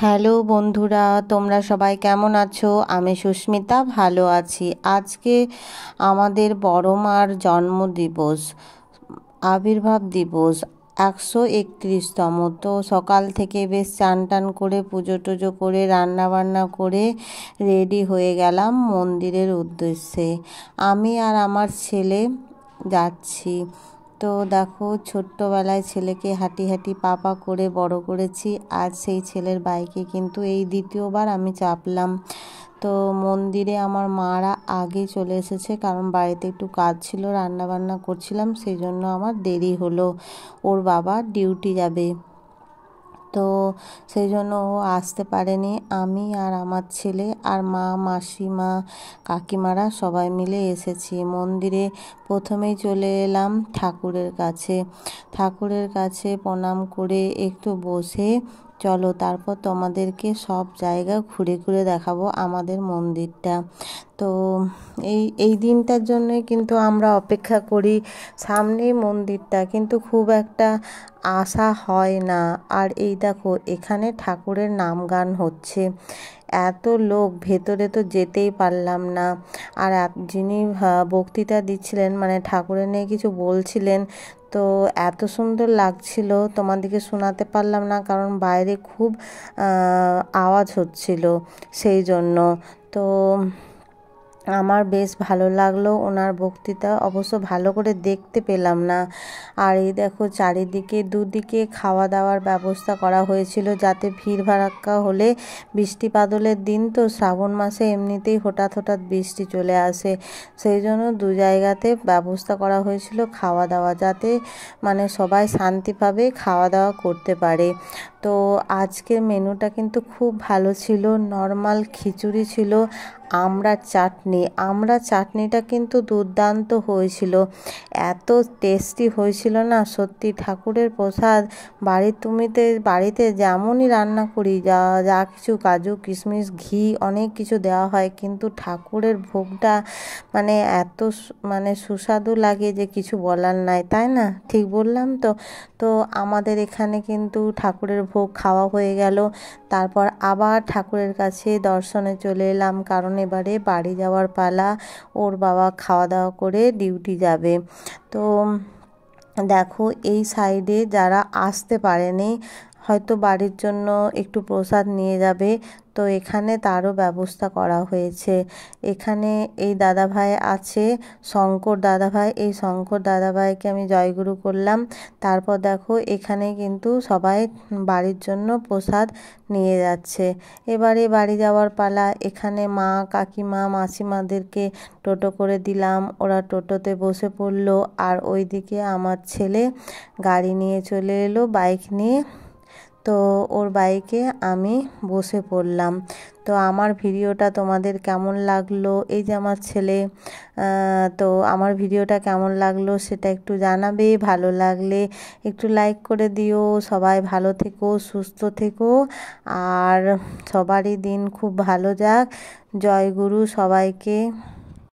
Hello বন্ধুরা, তোমরা সবাই কেমন আছো? আমি সুস্মিতা ভালো আছি। আজকে আমাদের বড় মার জন্মদিবস, আবির্ভাব দিবস 131তম। তো সকাল থেকে বেশ চান টান করে পুজো টুজো করে রান্না বান্না করে রেডি হয়ে গেলাম মন্দিরের উদ্দেশ্যে। আমি আর আমার ছেলে যাচ্ছি। তো দেখো, ছোট্টবেলায় ছেলেকে হাঁটি হাঁটি পা করে বড় করেছি। আজ সেই ছেলের বাইকে কিন্তু এই দ্বিতীয়বার আমি চাপলাম। তো মন্দিরে আমার মারা আগে চলে এসেছে, কারণ বাড়িতে একটু কাজ ছিল, রান্না বান্না করছিলাম, সেই জন্য আমার দেরি হলো। ওর বাবা ডিউটি যাবে, তো সেই জন্য ও আসতে পারেনি। আমি আর আমার ছেলে আর মা, মাসিমা, কাকিমারা সবাই মিলে এসেছি মন্দিরে। প্রথমেই চলে এলাম ঠাকুরের কাছে। ঠাকুরের কাছে প্রণাম করে একটু বসে চলো তারপর তোমাদেরকে সব জায়গা ঘুরে ঘুরে দেখাবো আমাদের মন্দিরটা। তো এই দিনটার জন্যই কিন্তু আমরা অপেক্ষা করি। সামনেই মন্দিরটা, কিন্তু খুব একটা আসা হয় না। আর এই দেখো, এখানে ঠাকুরের নাম গান হচ্ছে। এত লোক, ভেতরে তো যেতেই পারলাম না। আর যিনি বক্তৃতা দিচ্ছিলেন, মানে ঠাকুরের নিয়ে কিছু বলছিলেন, তো এত সুন্দর লাগছিল, তোমাদেরকে শোনাতে পারলাম না কারণ বাইরে খুব আওয়াজ হচ্ছিল, সেই জন্য। তো আমার বেশ ভালো লাগলো ওনার বক্তৃতা, অবশ্য ভালো করে দেখতে পেলাম না। আর এই দেখো, চারিদিকে দুদিকে খাওয়া দাওয়ার ব্যবস্থা করা হয়েছিল, যাতে ভিড় ভাড়াক্কা হলে, বৃষ্টি বাদলের দিন তো, শ্রাবণ মাসে এমনিতেই হঠাৎ হঠাৎ বৃষ্টি চলে আসে, সেই জন্য দু জায়গাতে ব্যবস্থা করা হয়েছিল খাওয়া দাওয়া, যাতে মানে সবাই শান্তিভাবে খাওয়া দাওয়া করতে পারে। তো আজকের মেনুটা কিন্তু খুব ভালো ছিল। নর্মাল খিচুড়ি ছিল, আমড়া চাটনিটা কিন্তু দুর্দান্ত হয়েছিল, এত টেস্টি হয়েছিল না, সত্যি ঠাকুরের প্রসাদ। বাড়িতে যেমনই রান্না করি, যা কিছু কাজু কিশমিশ ঘি অনেক কিছু দেওয়া হয়, কিন্তু ঠাকুরের ভোগটা মানে এত মানে সুস্বাদু লাগে যে কিছু বলার নাই, তাই না? ঠিক বললাম তো? তো আমাদের এখানে কিন্তু ঠাকুরের ভোগ খাওয়া হয়ে গেল। তারপর আবার ঠাকুরের কাছে দর্শনে চলে এলাম, কারণ এবারে বাড়ি যাওয়ার পালা। ওর বাবা খাওয়া দাওয়া করে ডিউটি যাবে। তো দেখো, এই সাইডে যারা আসতে পারেনি, হয়তো বাড়ির জন্য একটু প্রসাদ নিয়ে যাবে, তো এখানে তারও ব্যবস্থা করা হয়েছে। এখানে এই দাদাভাই আছে, শঙ্কর দাদাভাই, এই শঙ্কর দাদাভাইকে আমি জয়গুরু করলাম। তারপর দেখো, এখানে কিন্তু সবাই বাড়ির জন্য প্রসাদ নিয়ে যাচ্ছে। এবারে বাড়ি যাওয়ার পালা। এখানে মা, কাকিমা, মাসিমাদেরকে টোটো করে দিলাম, ওরা টোটোতে বসে পড়লো। আর ওইদিকে আমার ছেলে গাড়ি নিয়ে চলে এলো, বাইক নিয়ে। তো ওর বাইকে আমি বসে পড়লাম। তো আমার ভিডিওটা তোমাদের কেমন লাগলো, এই যে আমার ছেলে, তো আমার ভিডিওটা কেমন লাগলো সেটা একটু জানাবে। ভালো লাগলে একটু লাইক করে দিও। সবাই ভালো থেকো, সুস্থ থেকো, আর সবারই দিন খুব ভালো যাক। জয় গুরু সবাইকে।